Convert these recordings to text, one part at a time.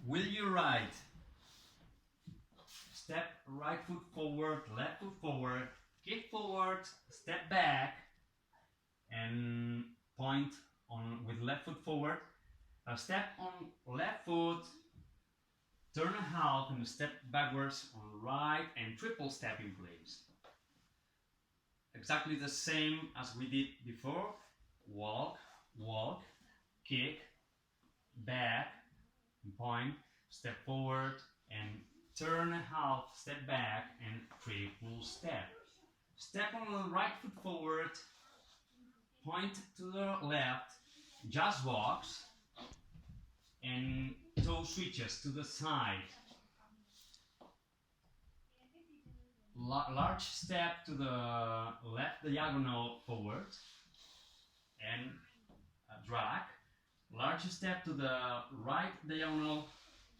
Will you ride? Step right foot forward, left foot forward, kick forward, step back, and point on with left foot forward. Step on left foot, turn a half and step backwards on right, and triple step in place. Exactly the same as we did before. Walk, walk, kick, back, point, step forward, and turn a half, step back, and triple step. Step on the right foot forward, point to the left, just walks, and toe switches to the side. Large step to the left diagonal forward, and drag. Large step to the right diagonal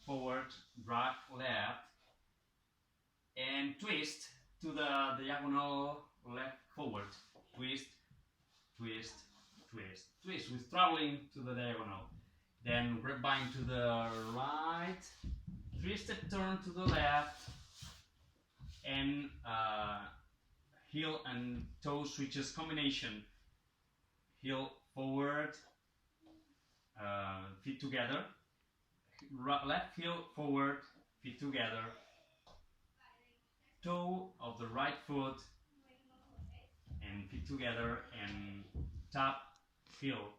forward, drag left, and twist to the diagonal left forward. Twist, twist, twist, twist with traveling to the diagonal. Then grapevine to the right, 3-step turn to the left, and heel and toe switches combination. Heel forward, feet together, left heel forward, feet together, toe of the right foot and feet together, and tap heel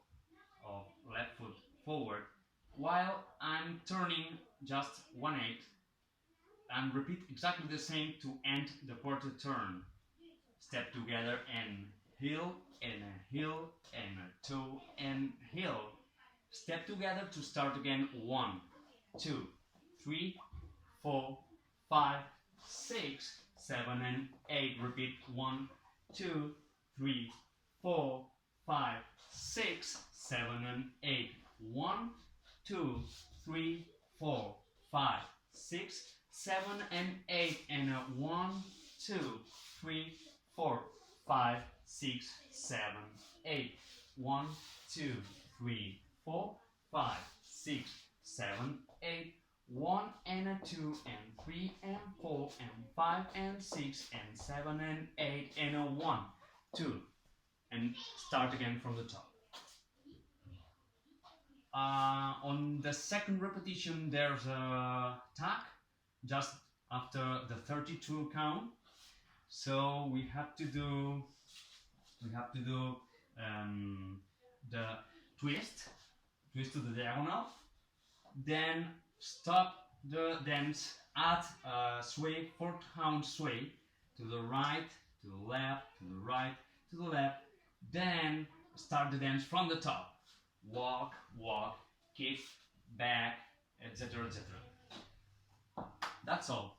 of left foot forward while I'm turning just 1/8, and repeat exactly the same to end the quarter turn. Step together and heel and a heel and a toe and heel. Step together to start again. 1, 2, 3, 4, 5, 6, 7, and 8. Repeat. 1, 2, 3, 4, 5, 6, 7, and 8. 1, 2, 3, 4, 5, 6, 7, and 8. And 1, 2, 3, 4, 5, 6, 7, 8. 1, 2, 3, 4, 5, 6, 7, 8. 1 and a 2 and 3 and 4 and 5 and 6 and 7 and 8 and a 1, 2, and start again from the top. On the second repetition, there's a tack just after the 32 count. So we have to do the twist to the diagonal, then stop the dance, add a sway, 4-count sway to the right, to the left, to the right, to the left, then start the dance from the top. Walk, walk, kick, back, etc., etc. That's all.